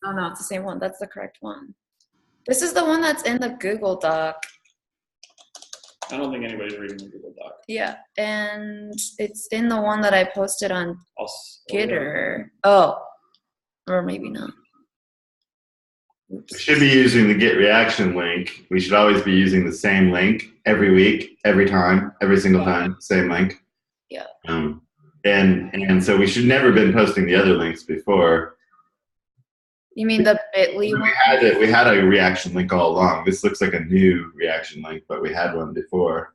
Oh no, it's the same one. That's the correct one. This is the one that's in the Google Doc. I don't think anybody's reading the Google Doc. Yeah, and it's in the one that I posted on Gitter. Yeah. Oh, or maybe not. We should be using the get reaction link. We should always be using the same link every week, every time, every single time, same link. Yeah. And so we should never have been posting the other links before. You mean the bit.ly one? We had a reaction link all along. This looks like a new reaction link, but we had one before.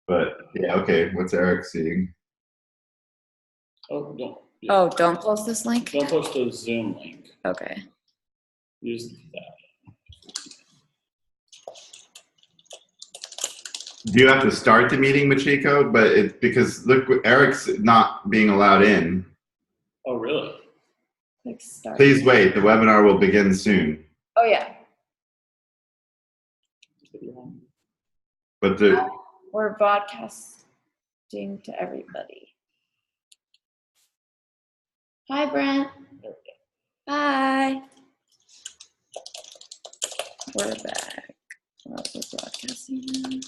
But yeah, okay. What's Eric seeing? Oh, don't. Yeah. Oh, don't post this link? Don't post the Zoom link. Okay. Use that. Do you have to start the meeting, Machiko? But it's because look, Eric's not being allowed in. Oh, really? Please wait. The webinar will begin soon. Oh yeah. But we're broadcasting to everybody. Hi, Brent. Hi. We're back. We're also broadcasting.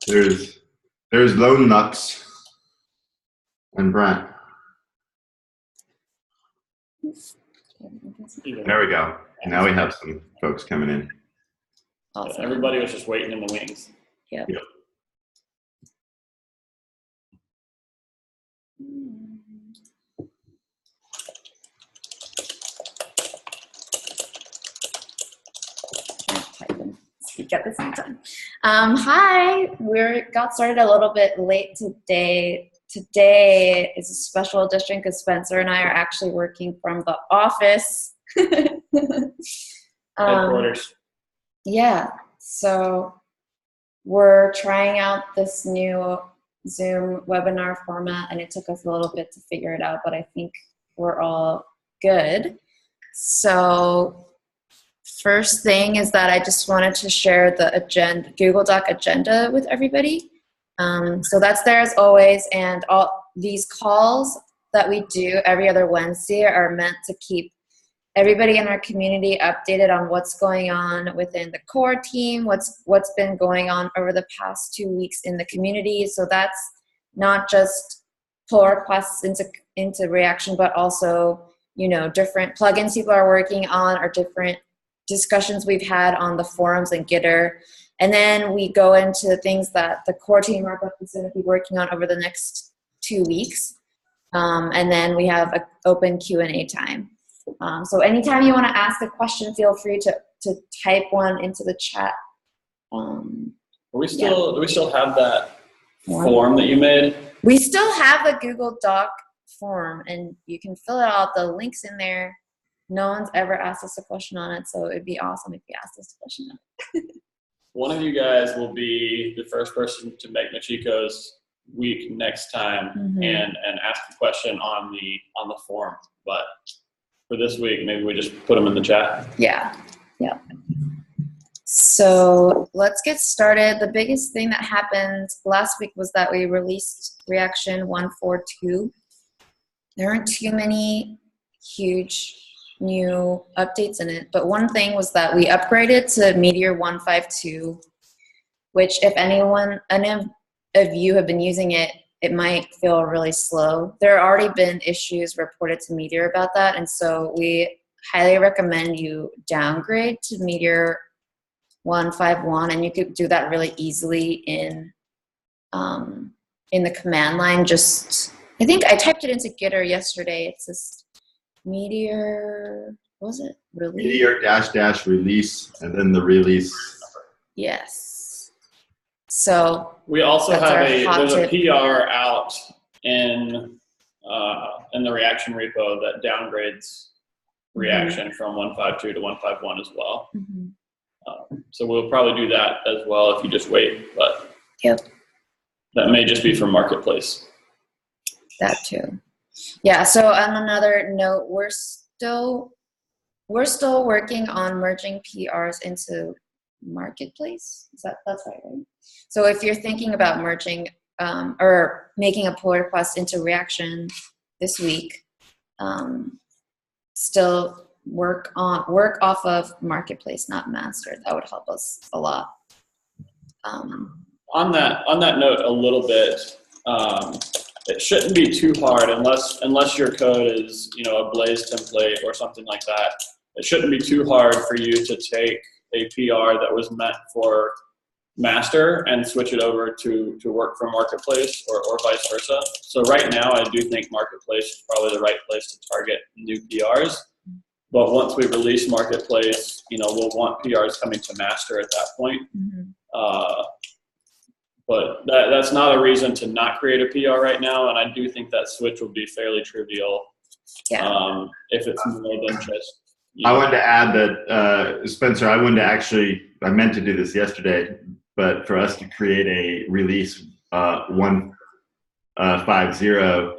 There's Lone Lux and Brent. There we go. Now we have some folks coming in. Awesome. Everybody was just waiting in the wings. Yep. Yep. Speak at the same time. Hi, we got started a little bit late today. Today is a special edition because Spencer and I are actually working from the office. Headquarters. Yeah, so we're trying out this new Zoom webinar format, and it took us a little bit to figure it out, but I think we're all good. So first thing is that I just wanted to share the agenda, Google Doc agenda with everybody. So that's there as always, and all these calls that we do every other Wednesday are meant to keep everybody in our community updated on what's going on within the core team, what's been going on over the past 2 weeks in the community. So that's not just pull requests into Reaction, but also, you know, different plugins people are working on or different discussions we've had on the forums and Gitter. And then we go into things that the core team is going to be working on over the next 2 weeks. And then we have an open Q&A time. So anytime you want to ask a question, feel free to type one into the chat. Do we still have that form that you made? We still have the Google Doc form, and you can fill it out. The link's in there. No one's ever asked us a question on it, so it'd be awesome if you asked us a question on it. One of you guys will be the first person to make Machiko's week next time and ask a question on the form. But for this week, maybe we just put them in the chat. Yeah. Yeah. So let's get started. The biggest thing that happened last week was that we released Reaction 1.4.2. There aren't too many huge new updates in it, but one thing was that we upgraded to Meteor 1.5.2, which if any of you have been using it, it might feel really slow. There have already been issues reported to Meteor about that, and so we highly recommend you downgrade to Meteor 1.5.1, and you could do that really easily in the command line. I think I typed it into Gitter yesterday. It's this Meteor, what was it? Release? Meteor -- release, and then the release. Yes. So we also have there's a PR out in the Reaction repo that downgrades Reaction from 1.5.2 to 1.5.1 as well. So we'll probably do that as well if you just wait, but that may just be for Marketplace. That too. Yeah, so on another note, we're still working on merging PRs into Marketplace. That's right? So if you're thinking about merging or making a pull request into Reaction this week, still work off of marketplace, not master. That would help us a lot. On that note, a little bit, it shouldn't be too hard unless your code is, you know, a Blaze template or something like that. It shouldn't be too hard for you to take a PR that was meant for master and switch it over to work for marketplace or vice versa. So right now, I do think marketplace is probably the right place to target new PRs. But once we release marketplace, you know, we'll want PRs coming to master at that point. But that's not a reason to not create a PR right now, and I do think that switch will be fairly trivial if it's more than just. I wanted to add that, Spencer, I meant to do this yesterday, but for us to create a release 150.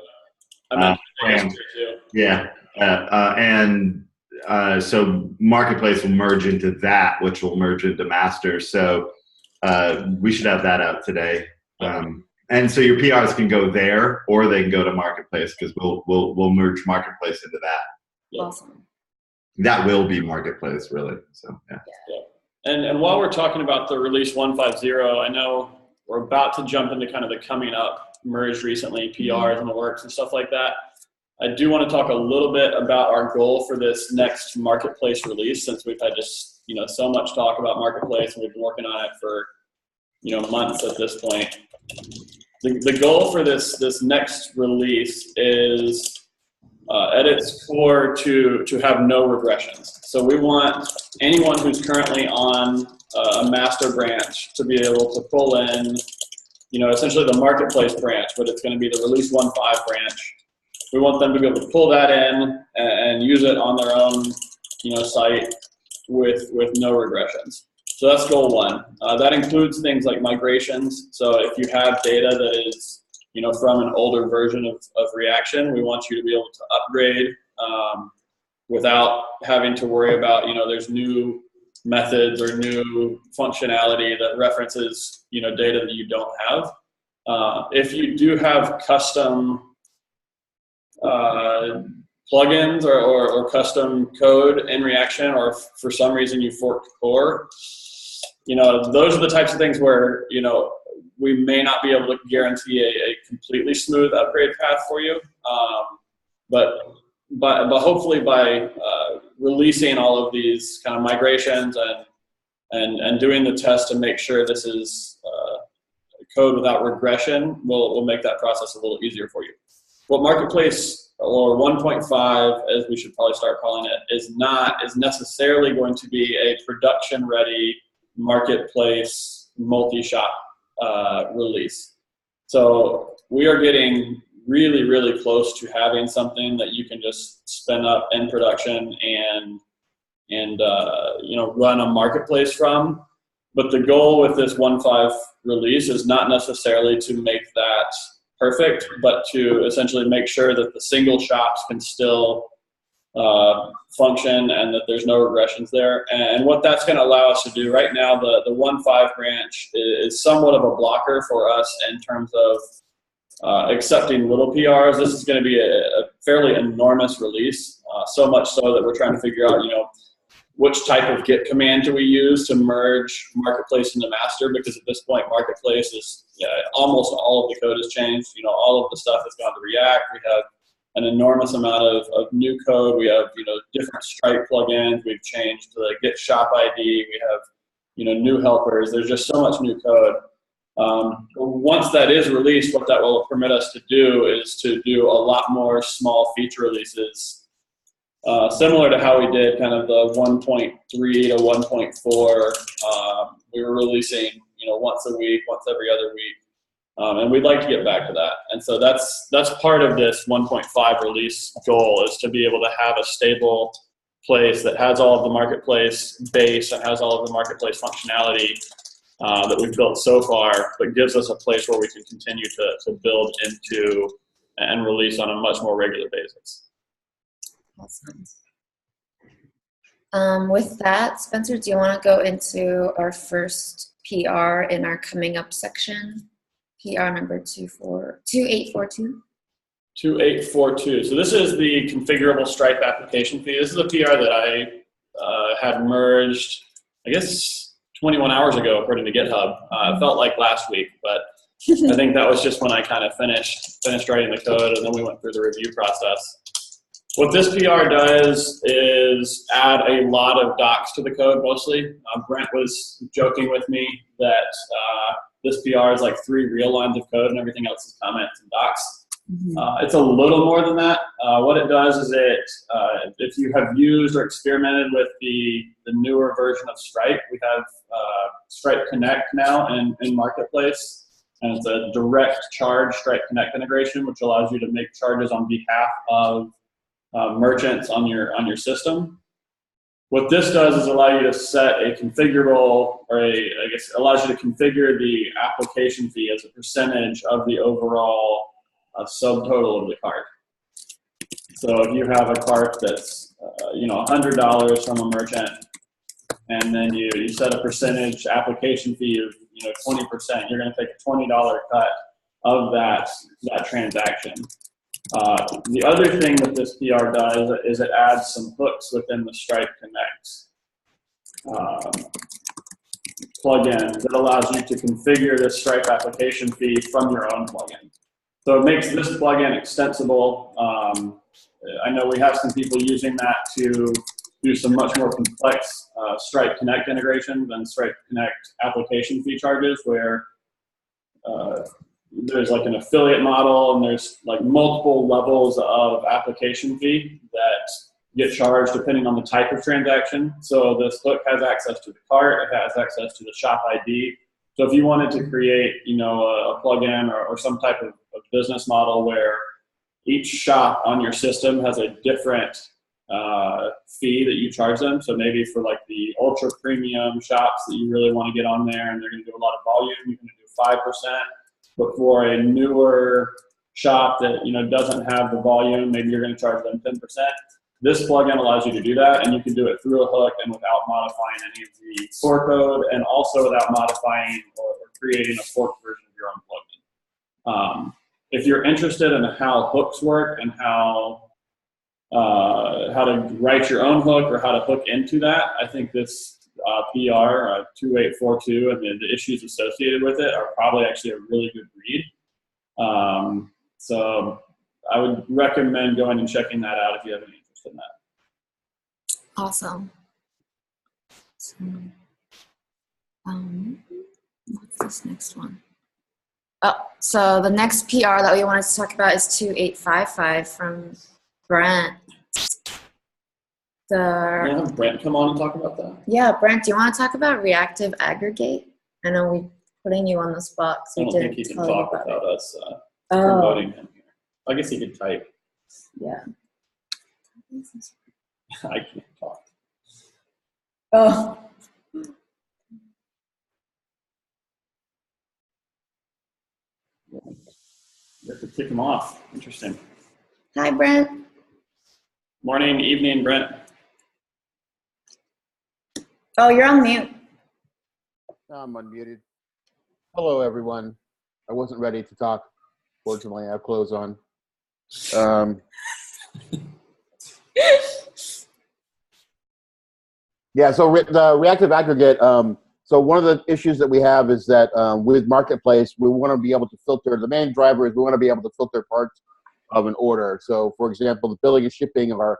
So marketplace will merge into that, which will merge into master. So we should have that out today. And so your PRs can go there, or they can go to marketplace, because we'll merge marketplace into that. Awesome. That will be marketplace, really. So yeah. And while we're talking about the release 150, I know we're about to jump into kind of the coming up merged recently PRs and the works and stuff like that. I do want to talk a little bit about our goal for this next marketplace release, since we've had just, you know, so much talk about marketplace and we've been working on it for, you know, months at this point. The goal for this next release is at its core to have no regressions. So we want anyone who's currently on a master branch to be able to pull in, you know, essentially the marketplace branch, but it's going to be the release 1.5 branch. We want them to be able to pull that in and use it on their own, you know, site with no regressions. So that's goal one. That includes things like migrations. So if you have data that is, you know, from an older version of Reaction, we want you to be able to upgrade without having to worry about, you know, there's new methods or new functionality that references, you know, data that you don't have. If you do have custom plugins or custom code in Reaction, or for some reason you forked core, you know, those are the types of things where, you know, we may not be able to guarantee a completely smooth upgrade path for you. But hopefully by releasing all of these kind of migrations and doing the test to make sure this is code without regression, will make that process a little easier for you. What Marketplace, or 1.5, as we should probably start calling it, is necessarily going to be a production-ready marketplace multi-shop release. So we are getting really, really close to having something that you can just spin up in production and you know, run a marketplace from. But the goal with this 1.5 release is not necessarily to make that perfect, but to essentially make sure that the single shops can still function and that there's no regressions there. And what that's going to allow us to do right now, the 1.5 branch is somewhat of a blocker for us in terms of accepting little PRs. This is going to be a fairly enormous release, so much so that we're trying to figure out, you know, which type of git command do we use to merge marketplace into master, because at this point marketplace is, almost all of the code has changed. You know, all of the stuff has gone to React. We have an enormous amount of new code. We have, you know, different Stripe plugins. We've changed the Git shop ID. We have, you know, new helpers. There's just so much new code. Once that is released, what that will permit us to do is to do a lot more small feature releases, similar to how we did kind of the 1.3 to 1.4. We were releasing, you know, once a week, once every other week. And we'd like to get back to that. And so that's part of this 1.5 release goal, is to be able to have a stable place that has all of the marketplace base and has all of the marketplace functionality that we've built so far, but gives us a place where we can continue to build into and release on a much more regular basis. Awesome. With that, Spencer, do you want to go into our first PR in our coming up section? PR number 2842. 2842. So this is the configurable Stripe application fee. This is a PR that I had merged, I guess, 21 hours ago, according to GitHub. It felt like last week, but I think that was just when I kind of finished writing the code, and then we went through the review process. What this PR does is add a lot of docs to the code, mostly. Brent was joking with me that this PR is like 3 real lines of code and everything else is comments and docs. It's a little more than that. What it does is if you have used or experimented with the newer version of Stripe, we have Stripe Connect now in Marketplace, and it's a direct charge Stripe Connect integration, which allows you to make charges on behalf of merchants on your system. What this does is allow you to set a configurable, or I guess allows you to configure the application fee as a percentage of the overall subtotal of the cart. So if you have a cart that's $100 from a merchant, and then you set a percentage application fee of 20%, you're going to take a $20 cut of that transaction. The other thing that this PR does is it adds some hooks within the Stripe Connect plugin that allows you to configure this Stripe application fee from your own plugin. So it makes this plugin extensible. I know we have some people using that to do some much more complex Stripe Connect integrations and Stripe Connect application fee charges, where there's like an affiliate model and there's like multiple levels of application fee that get charged depending on the type of transaction. So this hook has access to the cart, it has access to the shop ID. So if you wanted to create, a plugin or some type of business model where each shop on your system has a different fee that you charge them. So maybe for like the ultra premium shops that you really want to get on there and they're going to do a lot of volume, you're going to do 5%. But for a newer shop that doesn't have the volume, maybe you're going to charge them 10%. This plugin allows you to do that, and you can do it through a hook and without modifying any of the core code, and also without modifying or creating a forked version of your own plugin. If you're interested in how hooks work and how to write your own hook or how to hook into that, I think this PR 2842 and the issues associated with it are probably actually a really good read. So I would recommend going and checking that out if you have any interest in that. Awesome. So, what's this next one? Oh, so the next PR that we wanted to talk about is 2855 from Brent. You want to have Brent come on and talk about that? Yeah, Brent, do you want to talk about Reactive Aggregate? I know we're putting you on the spot, so I don't think he can talk without us promoting him here. I guess he could type. Yeah. I can't talk. Oh. You have to kick him off. Interesting. Hi, Brent. Morning, evening, Brent. Oh, you're on mute. I'm unmuted. Hello, everyone. I wasn't ready to talk. Fortunately, I have clothes on. Yeah, so the Reactive Aggregate, so one of the issues that we have is that with Marketplace, we want to be able to filter, the main driver is we want to be able to filter parts of an order. So, for example, the billing and shipping of our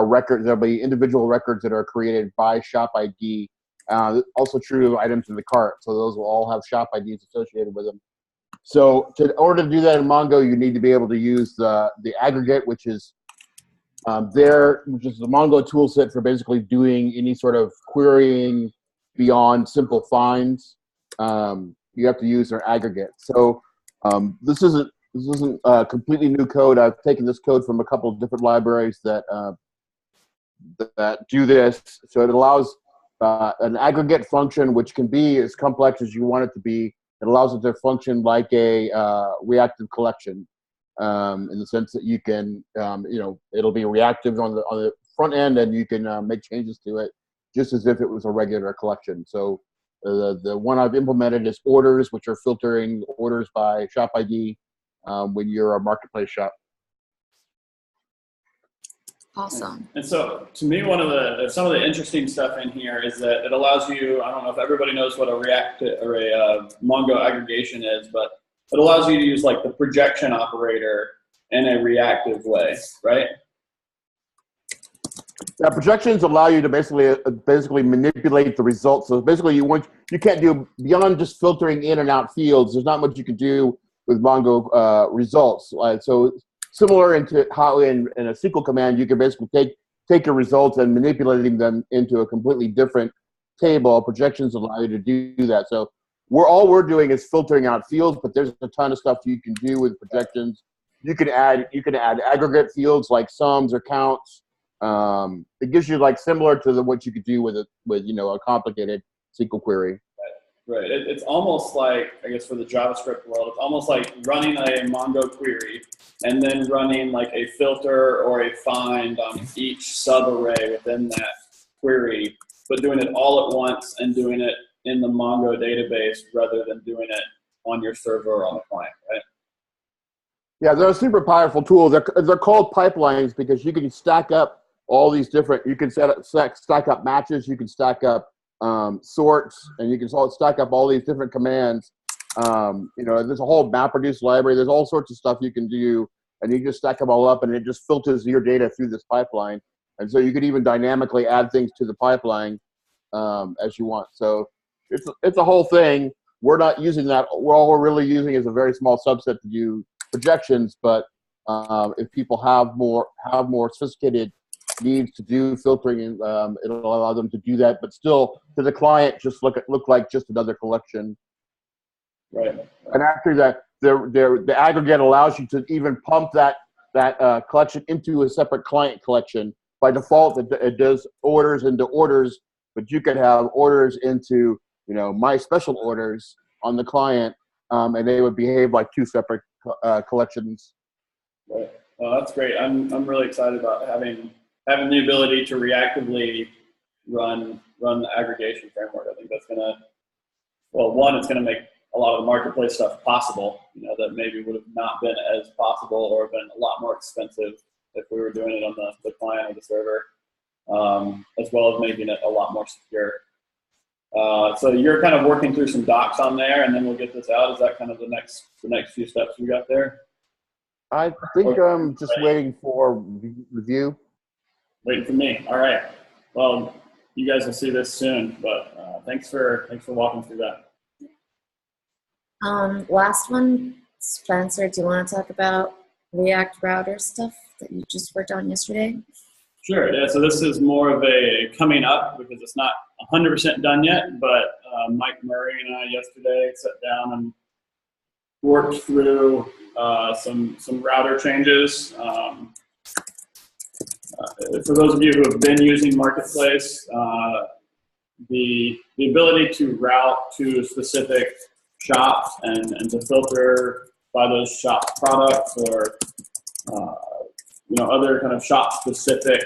records, there'll be individual records that are created by shop ID. Also true of items in the cart, so those will all have shop IDs associated with them. So in order to do that in Mongo, you need to be able to use the aggregate, which is which is the Mongo tool set for basically doing any sort of querying beyond simple finds. You have to use our aggregate. So this isn't completely new code. I've taken this code from a couple of different libraries that do this. So it allows an aggregate function, which can be as complex as you want it to be. It allows it to function like a reactive collection, in the sense that you can, it'll be reactive on the front end, and you can make changes to it just as if it was a regular collection. So the one I've implemented is orders, which are filtering orders by shop ID when you're a marketplace shop. Awesome. And so, to me, some of the interesting stuff in here is that it allows you. I don't know if everybody knows what a Mongo aggregation is, but it allows you to use like the projection operator in a reactive way, right? Yeah, projections allow you to basically manipulate the results. So basically, you can't do beyond just filtering in and out fields. There's not much you can do with Mongo results. So similar into how in a SQL command, you can basically take your results and manipulating them into a completely different table. Projections allow you to do that. So all we're doing is filtering out fields, but there's a ton of stuff you can do with projections. You can add aggregate fields like sums or counts. It gives you like similar to what you could do with a complicated SQL query. Right. It's almost like, I guess for the JavaScript world, it's almost like running a Mongo query and then running like a filter or a find on each subarray within that query, but doing it all at once and doing it in the Mongo database rather than doing it on your server or on the client, right? Yeah, they're a super powerful tool. They're called pipelines because you can stack up all these different, you can stack up matches, you can stack up sorts, and you can stack up all these different commands. There's a whole MapReduce library. There's all sorts of stuff you can do, and you just stack them all up, and it just filters your data through this pipeline. And so you could even dynamically add things to the pipeline as you want. So it's a whole thing. We're not using that. All we're really using is a very small subset to do projections. But if people have more sophisticated needs to do filtering, it'll allow them to do that, but still to the client just look like just another collection. Right. And after that, the aggregate allows you to even pump that collection into a separate client collection. By default, it does orders into orders, but you could have orders into my special orders on the client, and they would behave like two separate collections. Right. Well, that's great. I'm really excited about having the ability to reactively run the aggregation framework. I think that's it's gonna make a lot of the marketplace stuff possible, that maybe would have not been as possible or been a lot more expensive if we were doing it on the client or the server, as well as making it a lot more secure. So you're kind of working through some docs on there, and then we'll get this out. Is that kind of the next few steps we got there? I think I'm just waiting for review. Waiting for me. All right. Well, you guys will see this soon, but thanks for walking through that. Last one, Spencer, do you want to talk about React router stuff that you just worked on yesterday? Sure. Yeah. So this is more of a coming up because it's not 100% done yet, but Mike Murray and I yesterday sat down and worked through some router changes. For those of you who have been using Marketplace, the ability to route to specific shops and to filter by those shop products or other kind of shop-specific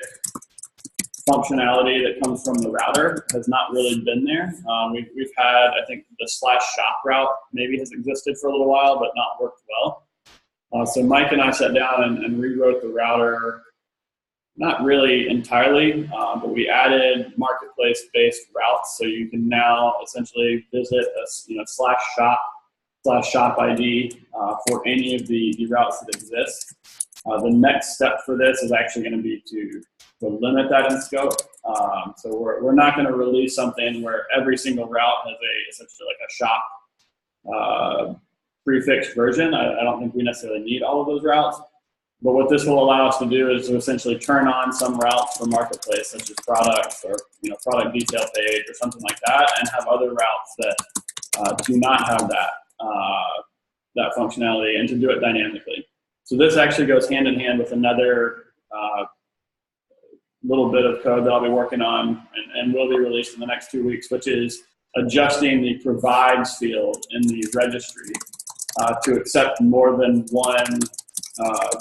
functionality that comes from the router has not really been there. We've had, I think, the /shop route maybe has existed for a little while, but not worked well. So Mike and I sat down and rewrote the router, not really entirely, but we added marketplace-based routes, so you can now essentially visit /shop ID for any of the routes that exist. The next step for this is actually going to be to limit that in scope. So we're not going to release something where every single route has essentially like a shop prefixed version. I don't think we necessarily need all of those routes. But what this will allow us to do is to essentially turn on some routes for Marketplace, such as products or product detail page or something like that, and have other routes that do not have that functionality, and to do it dynamically. So this actually goes hand in hand with another little bit of code that I'll be working on and will be released in the next 2 weeks, which is adjusting the provides field in the registry to accept more than one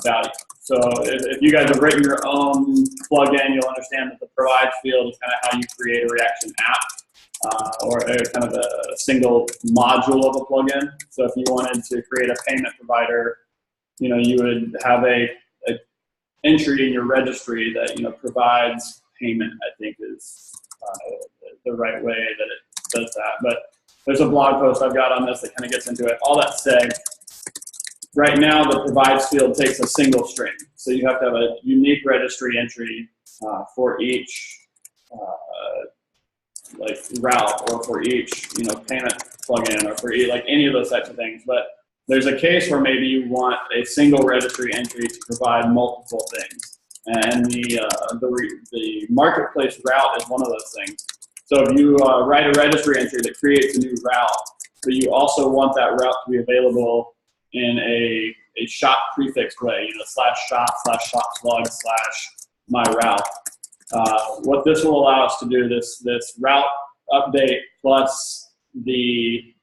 value. So if you guys have written your own plugin, you'll understand that the provide field is kind of how you create a reaction app or a kind of a single module of a plugin. So if you wanted to create a payment provider, you would have a entry in your registry that provides payment, I think is the right way that it does that. But there's a blog post I've got on this that kind of gets into it. All that said, right now the provides field takes a single string, so you have to have a unique registry entry for each like route, or for each payment plugin, or for any of those types of things. But there's a case where maybe you want a single registry entry to provide multiple things, and the marketplace route is one of those things. So if you write a registry entry that creates a new route, but you also want that route to be available in a shop prefixed way, /shop/shop slug /my route. What this will allow us to do, this route update plus the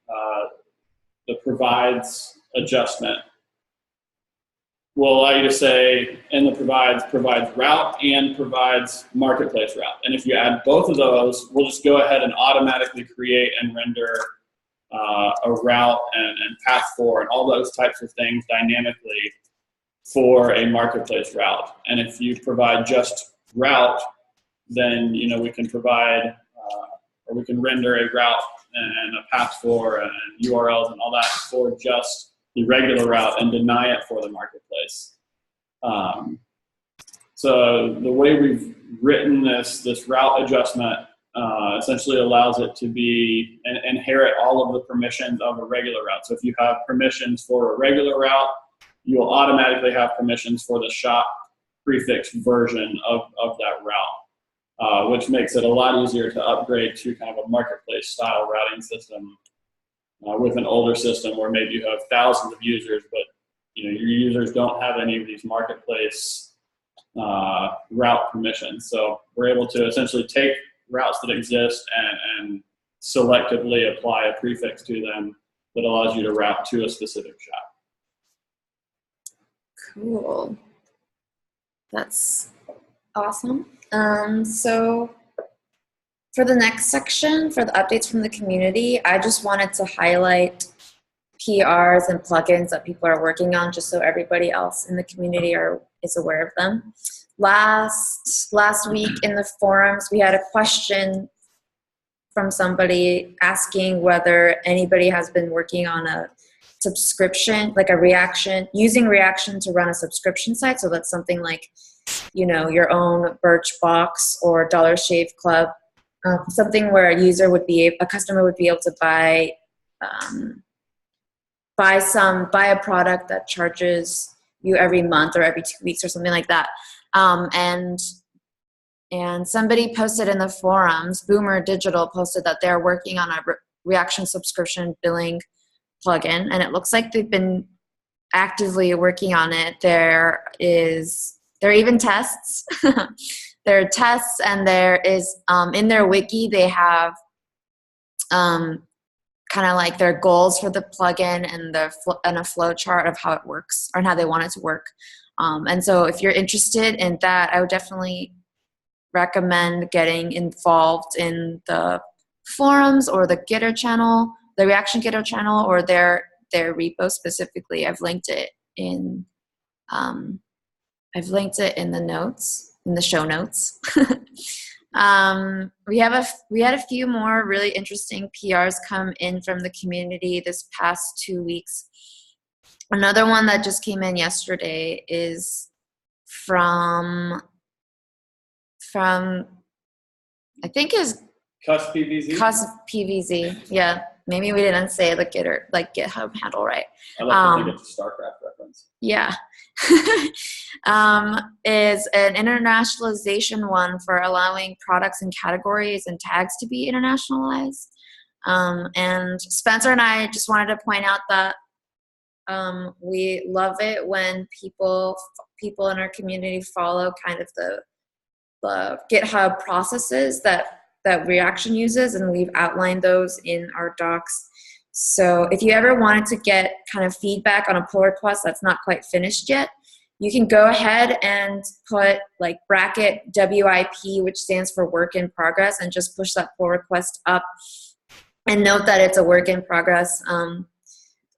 provides adjustment, will allow you to say in the provides route and provides marketplace route. And if you add both of those, we'll just go ahead and automatically create and render a route and path for and all those types of things dynamically for a marketplace route. And if you provide just route, then we can provide or we can render a route and a path for and URLs and all that for just the regular route and deny it for the marketplace. So the way we've written this route adjustment essentially allows it to be and inherit all of the permissions of a regular route. So if you have permissions for a regular route, you'll automatically have permissions for the shop prefix version of that route, which makes it a lot easier to upgrade to kind of a marketplace style routing system with an older system where maybe you have thousands of users, but your users don't have any of these marketplace route permissions. So we're able to essentially take routes that exist and selectively apply a prefix to them that allows you to route to a specific shop. Cool. That's awesome. So for the next section, for the updates from the community, I just wanted to highlight PRs and plugins that people are working on, just so everybody else in the community is aware of them. Last week in the forums, we had a question from somebody asking whether anybody has been working on a subscription, like using Reaction to run a subscription site. So that's something like, your own Birchbox or Dollar Shave Club, something where a customer would be able to buy a product that charges you every month or every 2 weeks or something like that. And somebody posted in the forums, Boomer Digital posted that they're working on a Reaction subscription billing plugin, and it looks like they've been actively working on it. There are even tests. There are tests, and there is in their wiki they have kind of like their goals for the plugin and a flow chart of how it works or how they want it to work. And so if you're interested in that, I would definitely recommend getting involved in the forums or the Gitter channel, the Reaction Gitter channel, or their repo specifically. I've linked it in the notes, in the show notes. We had a few more really interesting PRs come in from the community this past 2 weeks. Another one that just came in yesterday is from I think is Cusp PVZ. Cusp PVZ. Yeah, maybe we didn't say the GitHub handle right. I like to think it's a StarCraft reference. Yeah. Is an internationalization one for allowing products and categories and tags to be internationalized. And Spencer and I just wanted to point out that we love it when people in our community follow kind of the GitHub processes that Reaction uses, and we've outlined those in our docs. So if you ever wanted to get kind of feedback on a pull request that's not quite finished yet, you can go ahead and put like bracket WIP, which stands for work in progress, and just push that pull request up and note that it's a work in progress.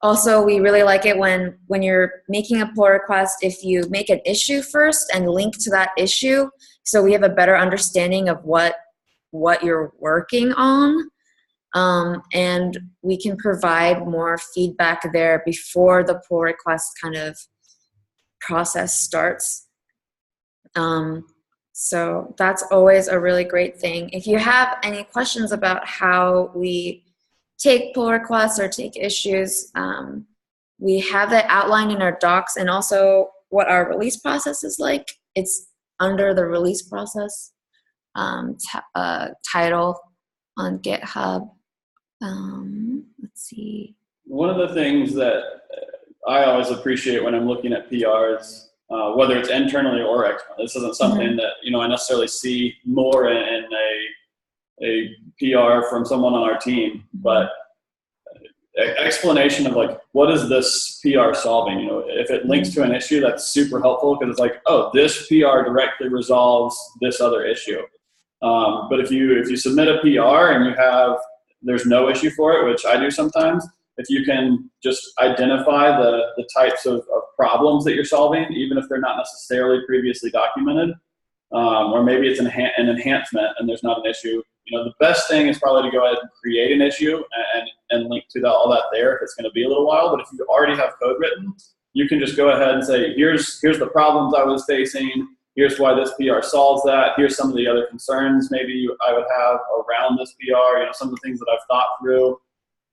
Also, we really like it when you're making a pull request, if you make an issue first and link to that issue, so we have a better understanding of what you're working on. And we can provide more feedback there before the pull request kind of process starts. So that's always a really great thing. If you have any questions about how we take pull requests or take issues, we have that outlined in our docs, and also what our release process is like. It's under the release process title on GitHub. Let's see. One of the things that I always appreciate when I'm looking at PRs, whether it's internally or externally, this isn't something that I necessarily see more in a PR from someone on our team, but explanation of like, what is this PR solving? If it links to an issue, that's super helpful, because it's like, oh, this PR directly resolves this other issue. But if you submit a PR and there's no issue for it, which I do sometimes, if you can just identify the types of problems that you're solving, even if they're not necessarily previously documented, or maybe it's an enhancement and there's not an issue, the best thing is probably to go ahead and create an issue and link to all that there if it's going to be a little while. But if you already have code written, you can just go ahead and say, here's the problems I was facing. Here's why this PR solves that. Here's some of the other concerns maybe I would have around this PR, some of the things that I've thought through.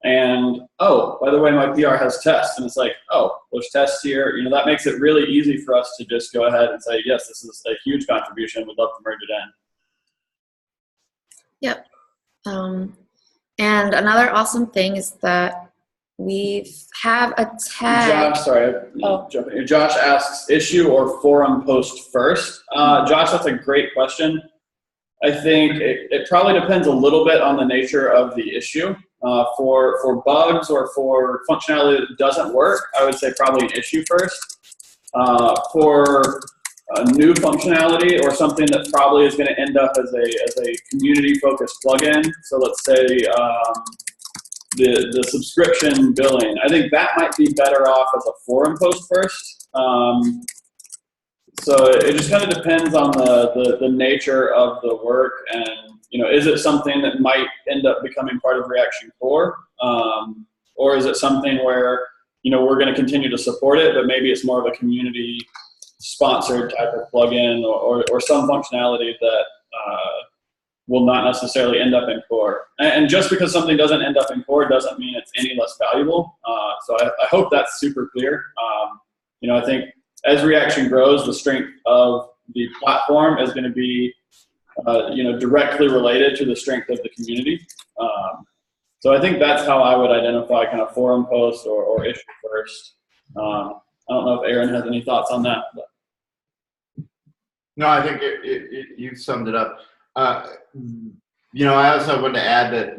And, oh, by the way, my PR has tests. And it's like, oh, there's tests here. That makes it really easy for us to just go ahead and say, yes, this is a huge contribution. We'd love to merge it in. Yep. And another awesome thing is that we have a tag. Josh, sorry, jumping in. Josh asks, issue or forum post first? Josh, that's a great question. I think it probably depends a little bit on the nature of the issue. For bugs or for functionality that doesn't work, I would say probably an issue first. For new functionality or something that probably is going to end up as a community-focused plugin, so let's say the subscription billing, I think that might be better off as a forum post first. So it just kind of depends on the nature of the work, and is it something that might end up becoming part of Reaction Core, or is it something where we're going to continue to support it, but maybe it's more of a community sponsored type of plugin, or some functionality that will not necessarily end up in core. And just because something doesn't end up in core doesn't mean it's any less valuable. So I hope that's super clear. I think as Reaction grows, the strength of the platform is going to be directly related to the strength of the community. So I think that's how I would identify kind of forum post or issue first. I don't know if Aaron has any thoughts on that. But. No, I think you summed it up. I also wanted to add that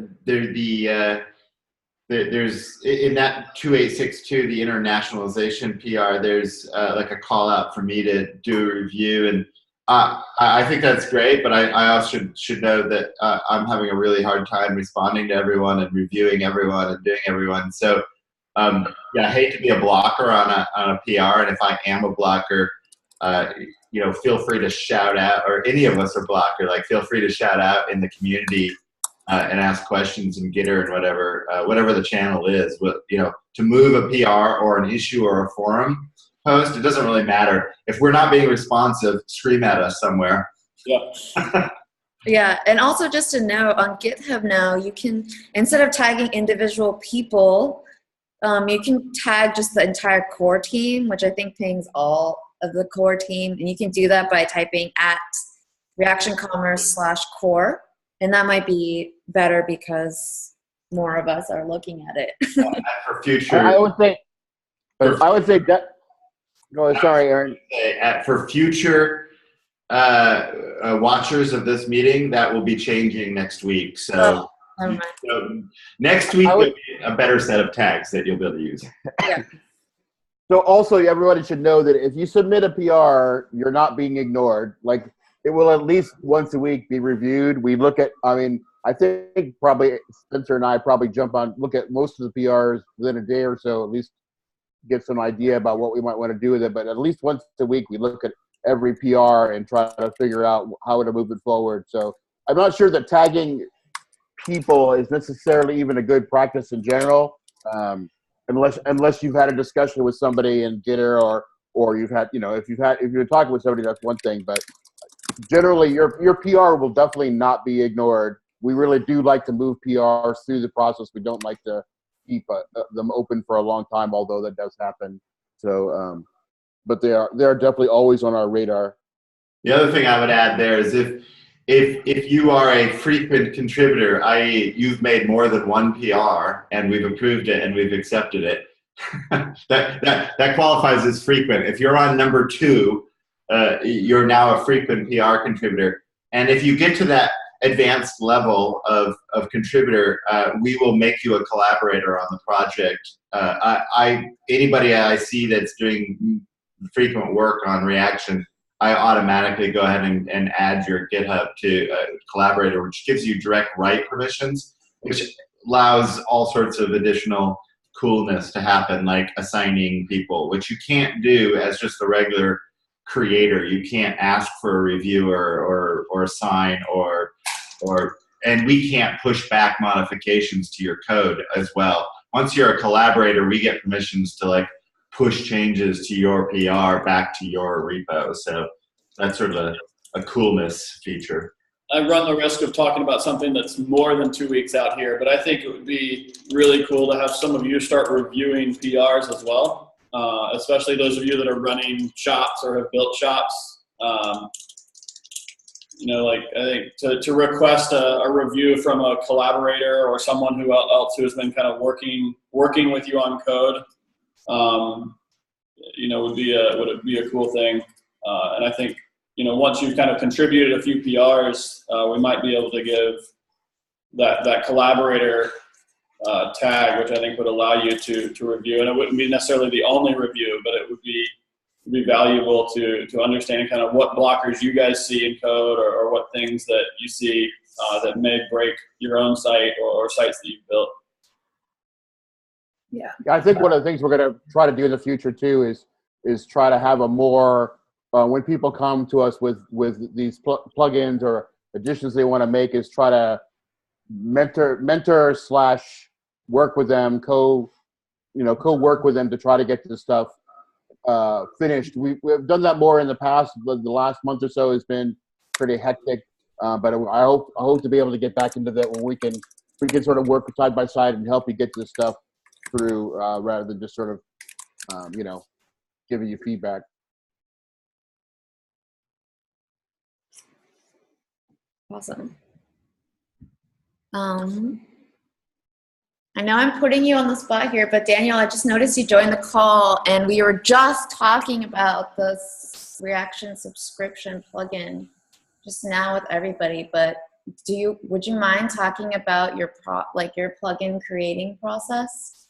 there's in that 2862, the internationalization PR, there's like a call out for me to do a review, and I think that's great, but I also should know that I'm having a really hard time responding to everyone and reviewing everyone and doing everyone. So I hate to be a blocker on a PR, and if I am a blocker, feel free to shout out, or any of us are blocker, feel free to shout out in the community and ask questions and Gitter and whatever the channel is. To move a PR or an issue or a forum post, it doesn't really matter. If we're not being responsive, scream at us somewhere. Yeah. Yeah, and also just to know, on GitHub now, you can, instead of tagging individual people, you can tag just the entire core team, which I think pings all of the core team, and you can do that by typing @reactioncommerce/core, and that might be better because more of us are looking at it. For future, I would say that. No, sorry, Aaron. For future watchers of this meeting, that will be changing next week. So, next week there'll be a better set of tags that you'll be able to use. Yeah. So also, everybody should know that if you submit a PR, you're not being ignored. it will at least once a week be reviewed. We look at, I mean, I think probably Spencer and I probably look at most of the PRs within a day or so, at least get some idea about what we might want to do with it. But at least once a week, we look at every PR and try to figure out how to move it forward. So I'm not sure that tagging people is necessarily even a good practice in general, unless you've had a discussion with somebody in dinner or you've had, if you're talking with somebody, that's one thing. But generally, your PR will definitely not be ignored. We really do like to move PRs through the process. We don't like to keep them open for a long time, although that does happen. So, but they are definitely always on our radar. The other thing I would add there is if you are a frequent contributor, i.e. you've made more than one PR and we've approved it and we've accepted it, that qualifies as frequent. If you're on number 2, you're now a frequent PR contributor. And if you get to that advanced level of contributor, we will make you a collaborator on the project. Anybody I see that's doing frequent work on Reaction, I automatically go ahead and add your GitHub to collaborator, which gives you direct write permissions, which allows all sorts of additional coolness to happen, like assigning people, which you can't do as just a regular creator. You can't ask for a reviewer or assign and we can't push back modifications to your code as well. Once you're a collaborator, we get permissions to like push changes to your PR back to your repo. So that's sort of a coolness feature. I run the risk of talking about something that's more than 2 weeks out here, but I think it would be really cool to have some of you start reviewing PRs as well, especially those of you that are running shops or have built shops. Like I think to request a review from a collaborator or someone else who has been kind of working with you on code, would be a cool thing. And I think, once you've kind of contributed a few PRs, we might be able to give that collaborator tag, which I think would allow you to review. And it wouldn't be necessarily the only review, but it would be valuable to understand kind of what blockers you guys see in code or what things that you see that may break your own site or sites that you've built. Yeah. I think one of the things we're going to try to do in the future too is try to have a more when people come to us with these plugins or additions they want to make, is try to mentor / work with them, co-work with them to try to get this stuff finished. We've done that more in the past. The last month or so has been pretty hectic, but I hope to be able to get back into that when we can sort of work side by side and help you get this stuff through rather than just sort of giving you feedback. Awesome. I know I'm putting you on the spot here, but Daniel, I just noticed you joined the call, and we were just talking about the Reaction subscription plugin just now with everybody. But would you mind talking about your plugin creating process?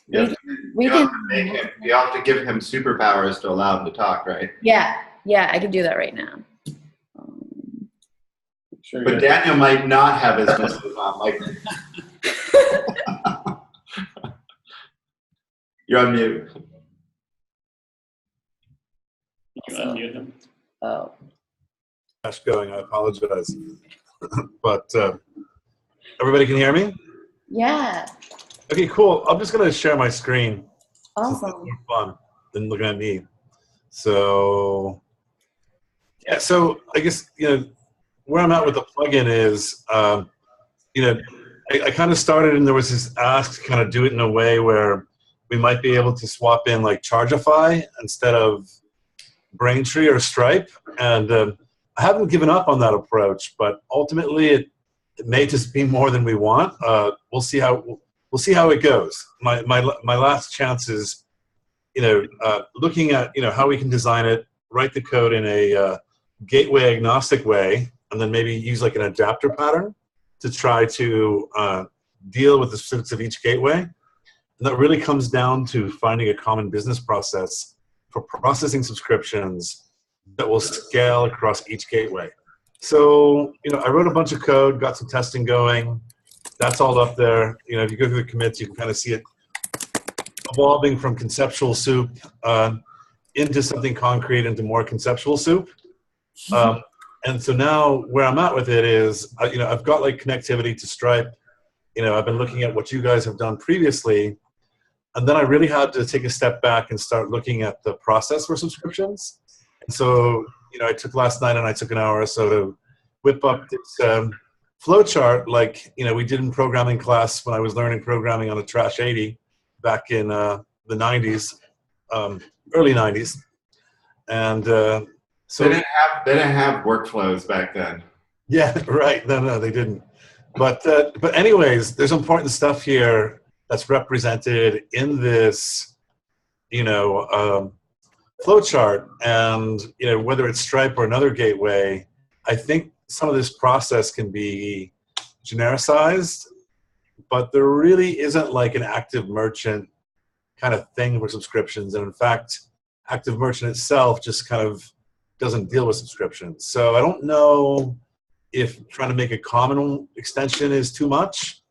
Yeah. You have to give him superpowers to allow him to talk, right? Yeah, I can do that right now. Sure. But Daniel might not have his missiles on. Like, you're on mute. You can unmute him. Oh. Gosh, going. I apologize, but everybody can hear me. Yeah. Okay, cool. I'm just gonna share my screen. Awesome. It's more fun than looking at me. So yeah. So I guess where I'm at with the plugin is, I kind of started and there was this ask to kind of do it in a way where we might be able to swap in like Chargeify instead of Braintree or Stripe. And I haven't given up on that approach, but ultimately it may just be more than we want. We'll see how it goes. My last chance is, looking at, how we can design it, write the code in a gateway agnostic way, and then maybe use like an adapter pattern to try to deal with the specifics of each gateway. And that really comes down to finding a common business process for processing subscriptions, that will scale across each gateway. So, I wrote a bunch of code, got some testing going. That's all up there. If you go through the commits, you can kind of see it evolving from conceptual soup into something concrete, into more conceptual soup. And so now where I'm at with it is, I've got like connectivity to Stripe. I've been looking at what you guys have done previously. And then I really had to take a step back and start looking at the process for subscriptions. And so, I took last night and I took an hour or so to whip up this flow chart like, we did in programming class when I was learning programming on a Trash 80 back in the 90s, early 90s. And so they didn't have workflows back then. Yeah, right. No, they didn't. But anyways, there's important stuff here that's represented in this, flow chart, and whether it's Stripe or another gateway, I think some of this process can be genericized, but there really isn't like an active merchant kind of thing for subscriptions. And in fact, active merchant itself just kind of doesn't deal with subscriptions. So I don't know if trying to make a common extension is too much.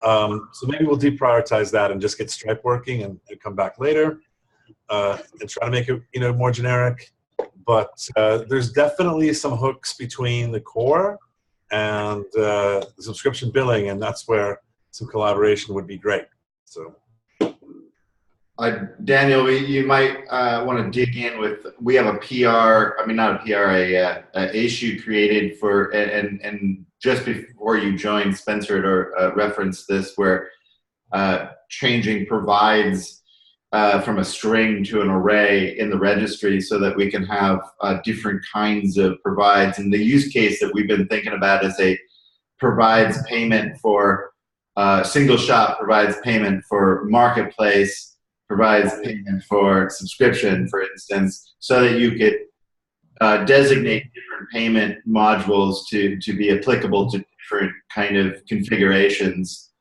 So maybe we'll deprioritize that and just get Stripe working and come back later and try to make it more generic. But there's definitely some hooks between the core and the subscription billing, and that's where some collaboration would be great. So. Daniel, you might want to dig in with, we have a PR, not a PR, a issue created for, and just before you joined, Spencer had referenced this, where changing provides from a string to an array in the registry so that we can have different kinds of provides. And the use case that we've been thinking about is a provides payment for single shop, provides payment for marketplace, provides payment for subscription, for instance, so that you could designate different payment modules to be applicable to different kind of configurations.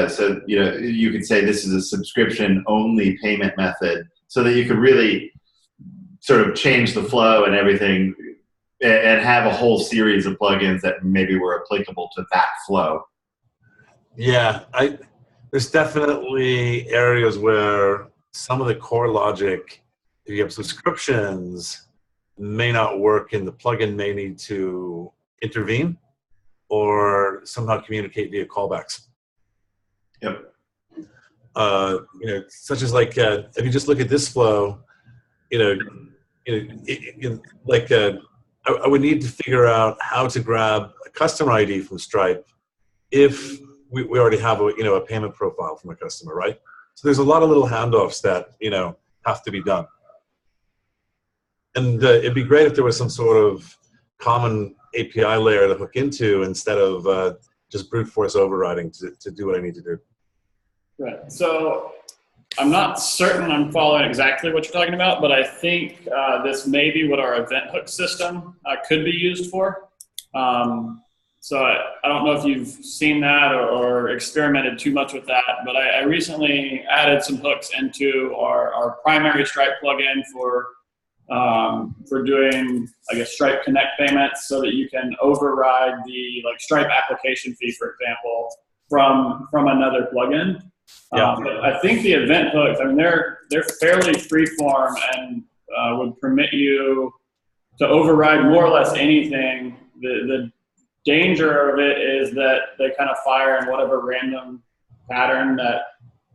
So you could say this is a subscription-only payment method, so that you could really sort of change the flow and everything, and have a whole series of plugins that maybe were applicable to that flow. Yeah, there's definitely areas where some of the core logic, if you have subscriptions, may not work, and the plugin may need to intervene or somehow communicate via callbacks. Yep. Such as like if you just look at this flow, I would need to figure out how to grab a customer ID from Stripe if we already have a payment profile from a customer, right? So there's a lot of little handoffs that have to be done, and it'd be great if there was some sort of common API layer to hook into instead of just brute force overriding to do what I need to do. Right. So I'm not certain I'm following exactly what you're talking about, but I think this may be what our event hook system could be used for. So I don't know if you've seen that or experimented too much with that, but I recently added some hooks into our primary Stripe plugin for doing, I guess, Stripe Connect payments, so that you can override the Stripe application fee, for example, from another plugin. Yeah. But I think the event hooks, they're fairly freeform and would permit you to override more or less anything. The danger of it is that they kind of fire in whatever random pattern that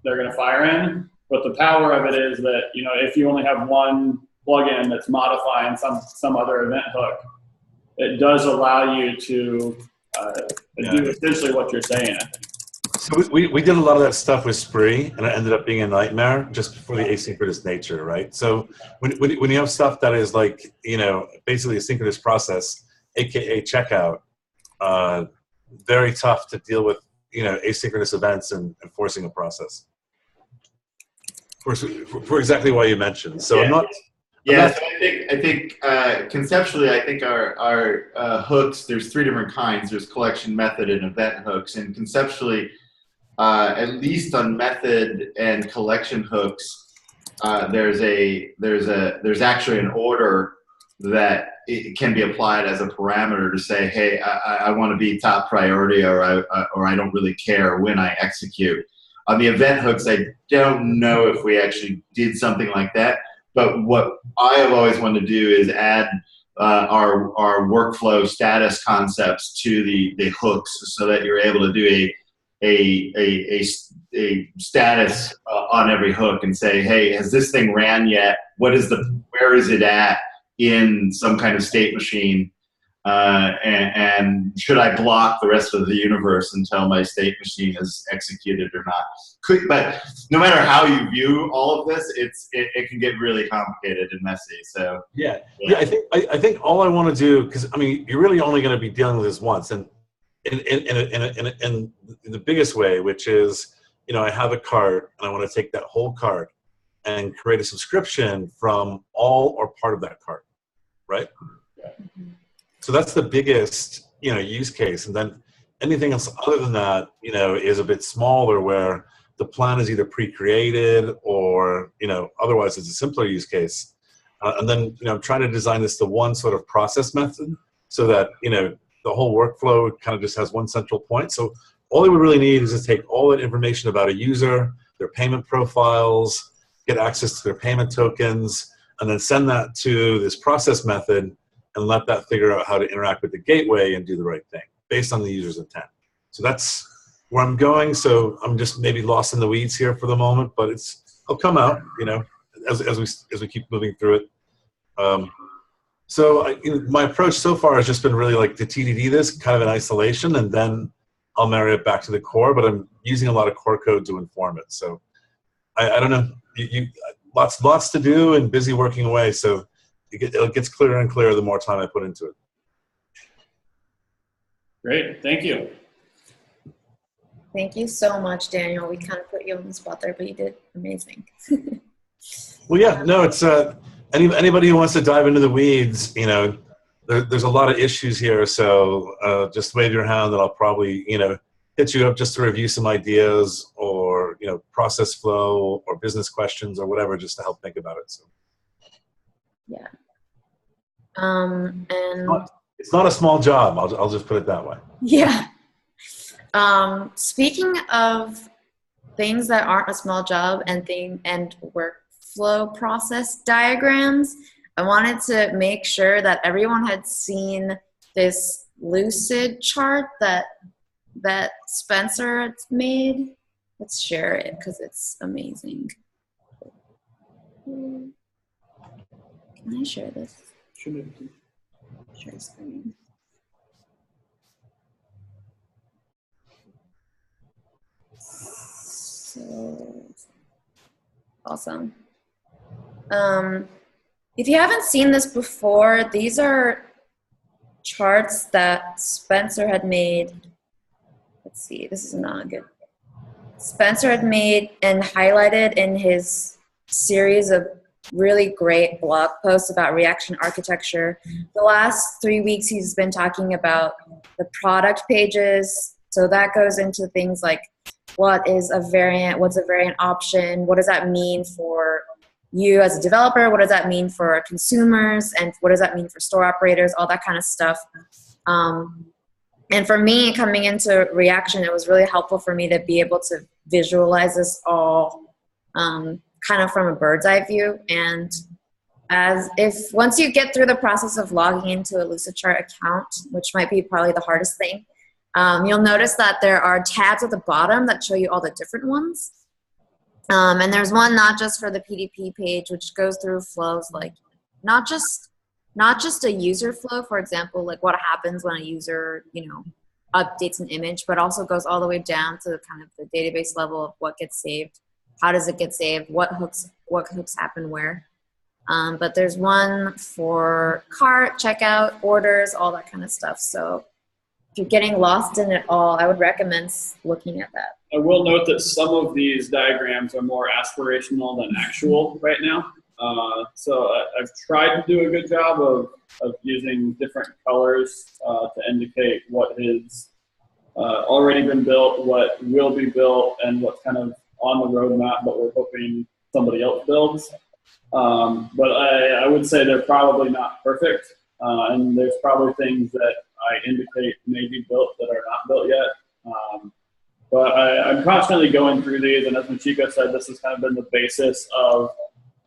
they're going to fire in. But the power of it is that, if you only have one plugin that's modifying some other event hook, it does allow you to do essentially what you're saying, I think. So we did a lot of that stuff with Spree, and it ended up being a nightmare just for the asynchronous nature, right? So when you have stuff that is basically a synchronous process, aka checkout, very tough to deal with, asynchronous events and forcing a process. For exactly why you mentioned. So yeah. So I think conceptually, I think our hooks, there's three different kinds. There's collection, method, and event hooks. And conceptually, at least on method and collection hooks, there's actually an order that it can be applied as a parameter to say, hey, I want to be top priority, or I don't really care when I execute. On the event hooks, I don't know if we actually did something like that, but what I have always wanted to do is add our workflow status concepts to the hooks, so that you're able to do a status on every hook and say, hey, has this thing ran yet? Where is it at in some kind of state machine? And should I block the rest of the universe until my state machine is executed or not? But no matter how you view all of this, it can get really complicated and messy. So yeah. I think all I want to do, because I mean, you're really only going to be dealing with this once, and in the biggest way, which is, I have a card and I want to take that whole card and create a subscription from all or part of that card, right? So that's the biggest, use case. And then anything else other than that, is a bit smaller, where the plan is either pre-created or, otherwise it's a simpler use case. And then, I'm trying to design this to one sort of process method, so that, the whole workflow kind of just has one central point. So all they would really need is to take all that information about a user, their payment profiles, get access to their payment tokens, and then send that to this process method and let that figure out how to interact with the gateway and do the right thing based on the user's intent. So that's where I'm going. So I'm just maybe lost in the weeds here for the moment, but it'll come out, as we keep moving through it. So my approach so far has just been really like to TDD this kind of in isolation, and then I'll marry it back to the core, but I'm using a lot of core code to inform it. So I don't know, lots to do and busy working away. So it gets clearer and clearer the more time I put into it. Great, thank you. Thank you so much, Daniel. We kind of put you on the spot there, but you did amazing. Well, yeah, no, it's anybody who wants to dive into the weeds, there's a lot of issues here. So just wave your hand, and I'll probably, hit you up just to review some ideas, or, process flow or business questions or whatever, just to help think about it. So. Yeah. And it's not a small job. I'll just put it that way. Yeah. Speaking of things that aren't a small job and workflow process diagrams, I wanted to make sure that everyone had seen this Lucid chart that Spencer had made. Let's share it because it's amazing. Can I share this? Share screen. So awesome. If you haven't seen this before, these are charts that Spencer had made. Let's see, this is not good. Spencer had made and highlighted in his series of really great blog posts about reaction architecture. The last 3 weeks he's been talking about the product pages. So that goes into things like what is a variant, what's a variant option, what does that mean for you as a developer, what does that mean for consumers, and what does that mean for store operators, all that kind of stuff. And for me, coming into Reaction, it was really helpful for me to be able to visualize this all kind of from a bird's eye view. And once you get through the process of logging into a Lucidchart account, which might be probably the hardest thing, you'll notice that there are tabs at the bottom that show you all the different ones. And there's one not just for the PDP page, which goes through flows like not just a user flow, for example, like what happens when a user, updates an image, but also goes all the way down to kind of the database level of what gets saved, how does it get saved, what hooks happen where. But there's one for cart, checkout, orders, all that kind of stuff. So if you're getting lost in it all, I would recommend looking at that. I will note that some of these diagrams are more aspirational than actual right now. So I've tried to do a good job of using different colors to indicate what has already been built, what will be built, and what's kind of on the roadmap, but we're hoping somebody else builds. But I would say they're probably not perfect, and there's probably things that I indicate may be built that are not built yet. But I'm constantly going through these, and as Machiko said, this has kind of been the basis of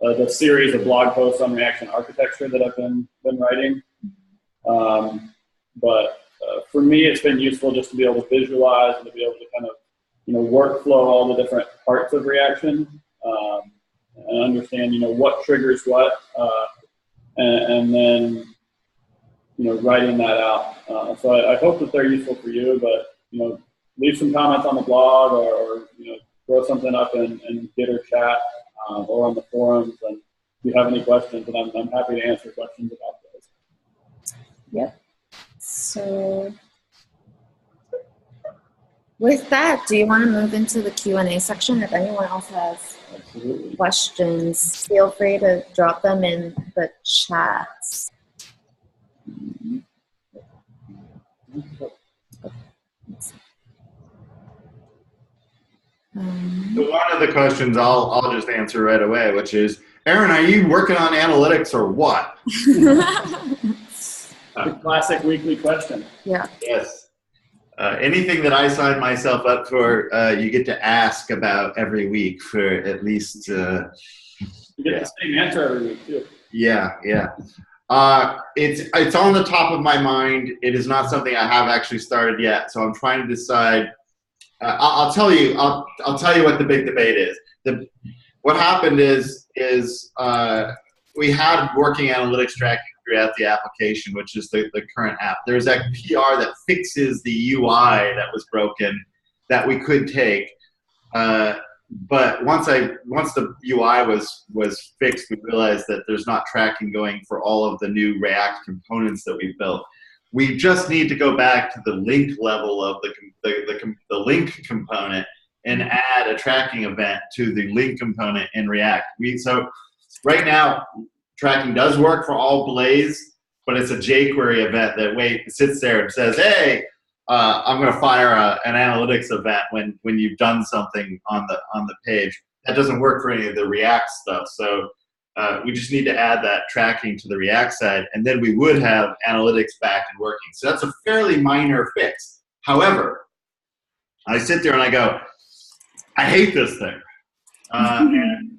the series of blog posts on reaction architecture that I've been writing. But for me, it's been useful just to be able to visualize and to be able to kind of, workflow all the different parts of reaction and understand, what triggers what, and then, writing that out. So I hope that they're useful for you, but, leave some comments on the blog or throw something up in Gitter chat or on the forums. And if you have any questions, and I'm happy to answer questions about those. Yep. So with that, do you want to move into the Q&A section? If anyone else has questions, feel free to drop them in the chats. So one of the questions I'll just answer right away, which is, Aaron, are you working on analytics or what? The classic weekly question. Yeah. Yes. Anything that I sign myself up for, you get to ask about every week for at least. You get the same answer every week too. Yeah. It's on the top of my mind. It is not something I have actually started yet, so I'm trying to decide. I'll tell you what the big debate is. What happened is we had working analytics tracking throughout the application, which is the current app. There's that PR that fixes the UI that was broken that we could take. But once the UI was fixed, we realized that there's not tracking going for all of the new React components that we built. We just need to go back to the link level of the link component and add a tracking event to the link component in React. So right now, tracking does work for all Blaze, but it's a jQuery event that sits there and says, hey, I'm going to fire an analytics event when you've done something on the page. That doesn't work for any of the React stuff. So we just need to add that tracking to the React side, and then we would have analytics back and working. So that's a fairly minor fix. However, I sit there and I go, I hate this thing. And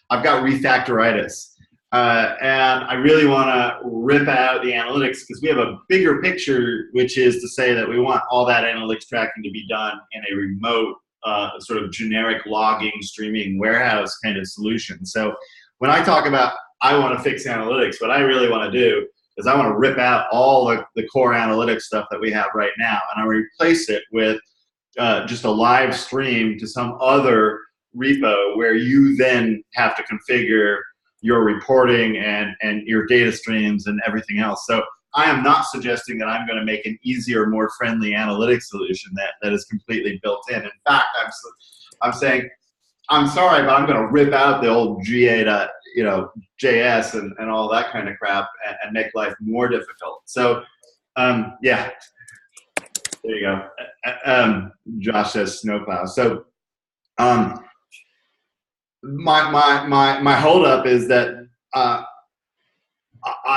I've got refactoritis. And I really want to rip out the analytics because we have a bigger picture, which is to say that we want all that analytics tracking to be done in a remote sort of generic logging, streaming warehouse kind of solution. So when I talk about I want to fix analytics, what I really want to do is I want to rip out all the core analytics stuff that we have right now, and I replace it with just a live stream to some other repo where you then have to configure your reporting and your data streams and everything else. So I am not suggesting that I'm going to make an easier, more friendly analytics solution that is completely built in. In fact, I'm saying, I'm sorry, but I'm going to rip out the old JS and all that kind of crap and make life more difficult. So, yeah, there you go. Josh says snowplow. So, my holdup is that I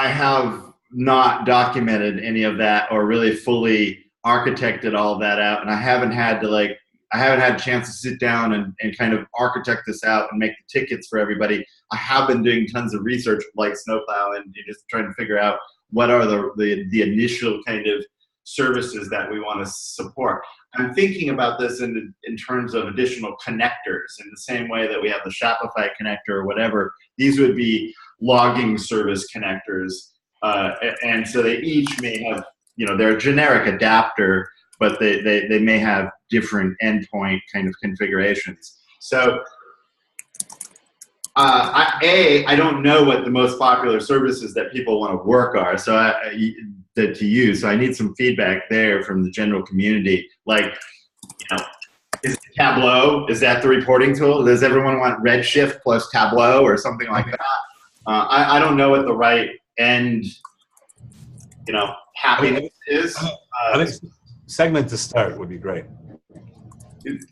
have not documented any of that or really fully architected all of that out, and I haven't had a chance to sit down and kind of architect this out and make the tickets for everybody. I have been doing tons of research like Snowplow and just trying to figure out what are the initial kind of services that we want to support. I'm thinking about this in terms of additional connectors in the same way that we have the Shopify connector or whatever. These would be logging service connectors. And so they each may have, they're a generic adapter, but they may have different endpoint kind of configurations. So I don't know what the most popular services that people want to work are, so to use. So I need some feedback there from the general community. Like, is Tableau, is that the reporting tool? Does everyone want Redshift plus Tableau or something like that? I don't know what the right end, happiness is. I think Segment to start would be great.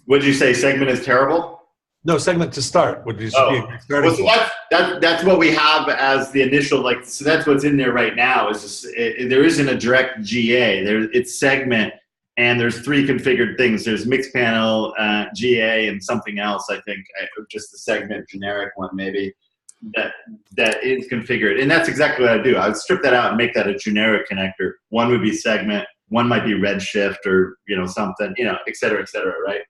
Would you say Segment is terrible? No, segment to start. Would you be a starting well, so that's what we have as the initial, like, so that's what's in there right now. Is just, there isn't a direct GA. It's segment, and there's 3 configured things. There's Mixpanel, GA, and something else. I think just the segment generic one maybe that is configured, and that's exactly what I do. I would strip that out and make that a generic connector. One would be segment. One might be Redshift or something, et cetera, right?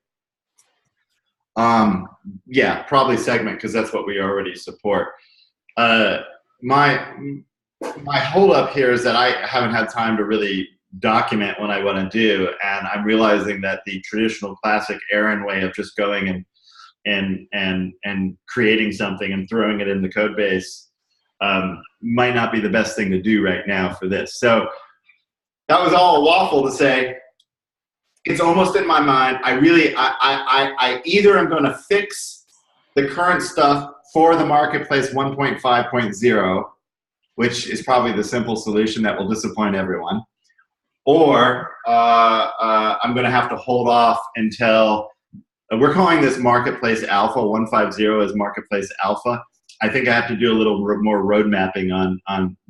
Yeah, probably segment because that's what we already support. My hold up here is that I haven't had time to really document what I want to do, and I'm realizing that the traditional classic Aaron way of just going and creating something and throwing it in the code base might not be the best thing to do right now for this. So that was all a waffle to say. It's almost in my mind. I either am going to fix the current stuff for the marketplace 1.5.0, which is probably the simple solution that will disappoint everyone, or I'm going to have to hold off until we're calling this Marketplace Alpha. 1.5.0 is Marketplace Alpha. I think I have to do a little more road mapping on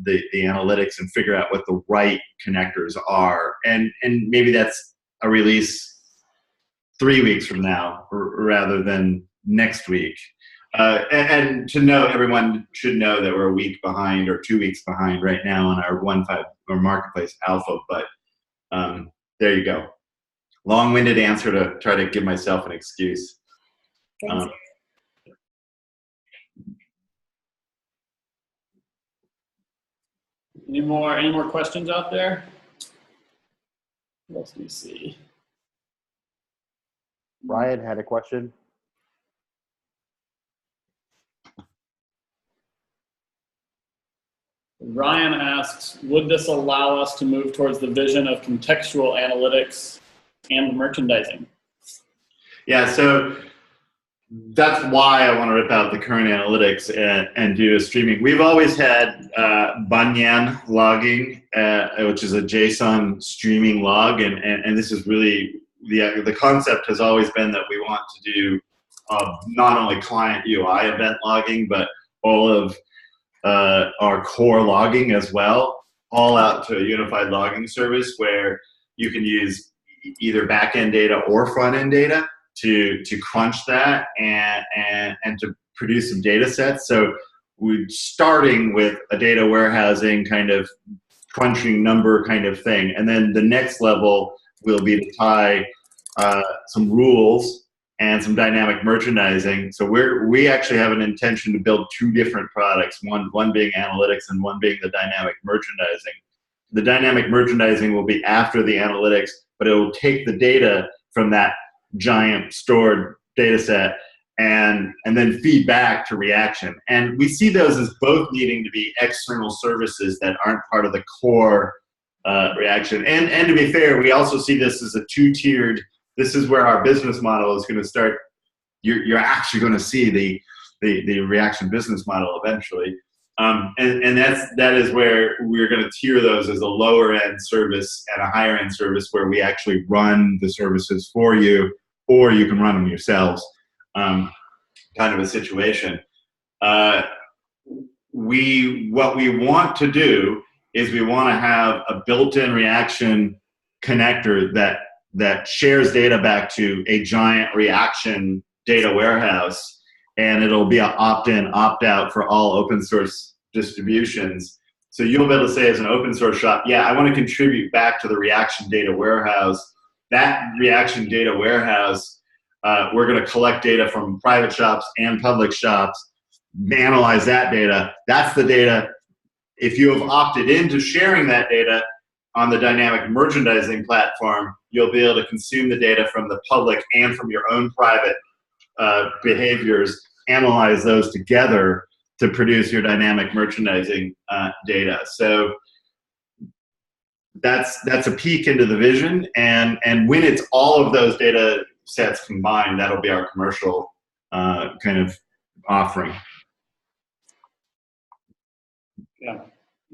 the analytics and figure out what the right connectors are, and maybe that's a release 3 weeks from now rather than next week. And to know, everyone should know that we're a week behind or 2 weeks behind right now on our 1.5 or Marketplace Alpha. But there you go. Long-winded answer to try to give myself an excuse. Any more questions out there? Let me see. Ryan had a question. Ryan asks, would this allow us to move towards the vision of contextual analytics and merchandising? Yeah, so that's why I want to rip out the current analytics and do a streaming. We've always had Banyan logging, which is a JSON streaming log, and this is really, the concept has always been that we want to do not only client UI event logging, but all of our core logging as well, all out to a unified logging service where you can use either back-end data or front-end data to crunch that and to produce some data sets. So we're starting with a data warehousing kind of crunching number kind of thing. And then the next level will be to tie some rules and some dynamic merchandising. So we actually have an intention to build 2 different products, one being analytics and one being the dynamic merchandising. The dynamic merchandising will be after the analytics, but it will take the data from that giant stored data set and then feed back to Reaction. And we see those as both needing to be external services that aren't part of the core Reaction. And to be fair, we also see this as a 2-tiered. This is where our business model is going to start. You're actually going to see the Reaction business model eventually. And that is where we're going to tier those as a lower end service and a higher end service where we actually run the services for you, or you can run them yourselves, kind of a situation. What we want to do is we want to have a built-in Reaction connector that shares data back to a giant Reaction data warehouse, and it'll be an opt-in, opt-out for all open source distributions. So you'll be able to say as an open source shop, yeah, I want to contribute back to the Reaction data warehouse. That Reaction data warehouse, we're going to collect data from private shops and public shops, analyze that data. That's the data. If you have opted into sharing that data on the dynamic merchandising platform, you'll be able to consume the data from the public and from your own private behaviors, analyze those together to produce your dynamic merchandising data. So that's a peek into the vision, and when it's all of those data sets combined, that'll be our commercial kind of offering. Yeah,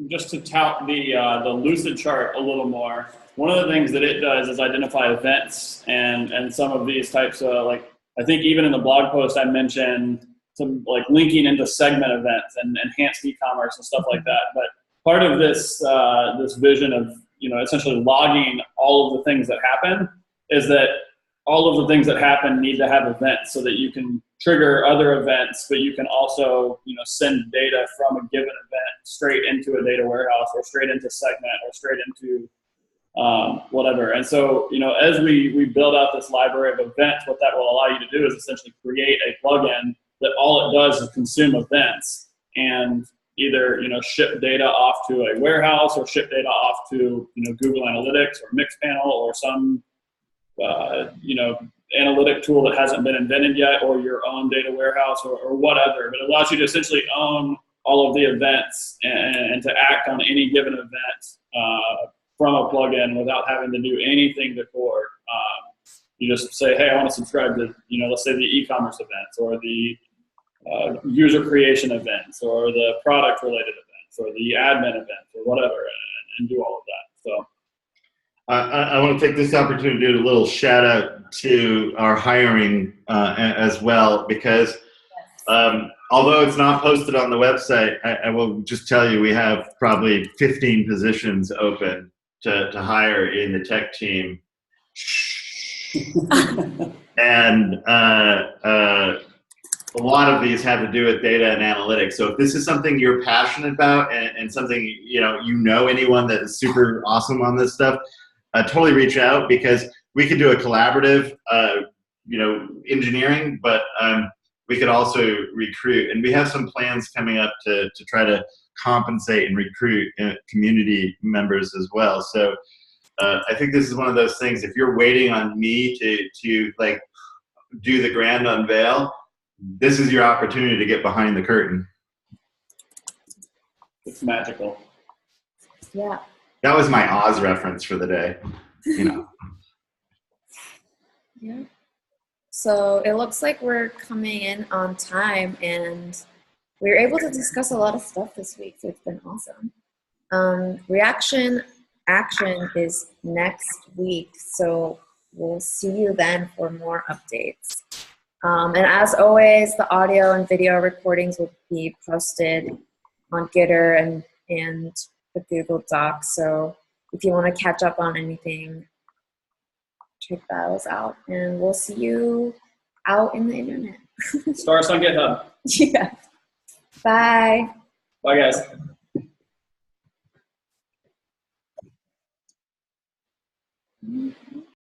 just to tout the Lucid chart a little more. One of the things that it does is identify events and some of these types of like I think even in the blog post I mentioned some like linking into segment events and enhanced e-commerce and stuff like that. But part of this this vision of essentially logging all of the things that happen is that all of the things that happen need to have events so that you can trigger other events, but you can also send data from a given event straight into a data warehouse or straight into segment or straight into whatever. And so, as we build out this library of events, what that will allow you to do is essentially create a plugin that all it does is consume events and either ship data off to a warehouse or ship data off to Google Analytics or Mixpanel or some analytic tool that hasn't been invented yet, or your own data warehouse or whatever. But it allows you to essentially own all of the events and to act on any given event from a plugin without having to do anything to core. You just say, hey, I want to subscribe to, let's say the e-commerce events or the user creation events or the product related events or the admin events or whatever, and do all of that. So I want to take this opportunity to do a little shout out to our hiring as well, because although it's not posted on the website, I will just tell you we have probably 15 positions open to hire in the tech team. And a lot of these have to do with data and analytics. So if this is something you're passionate about and something, anyone that is super awesome on this stuff, totally reach out, because we could do a collaborative, engineering, but we could also recruit. And we have some plans coming up to try to compensate and recruit community members as well. So I think this is one of those things, if you're waiting on me to like do the grand unveil, this is your opportunity to get behind the curtain. It's magical. Yeah. That was my Oz reference for the day. Yeah. So it looks like we're coming in on time, and we were able to discuss a lot of stuff this week, so it's been awesome. Reaction Action is next week, so we'll see you then for more updates. And as always, the audio and video recordings will be posted on Gitter and the Google Docs. So if you want to catch up on anything, check those out. And we'll see you out in the internet. Start us on GitHub. Yeah. Bye. Bye, guys.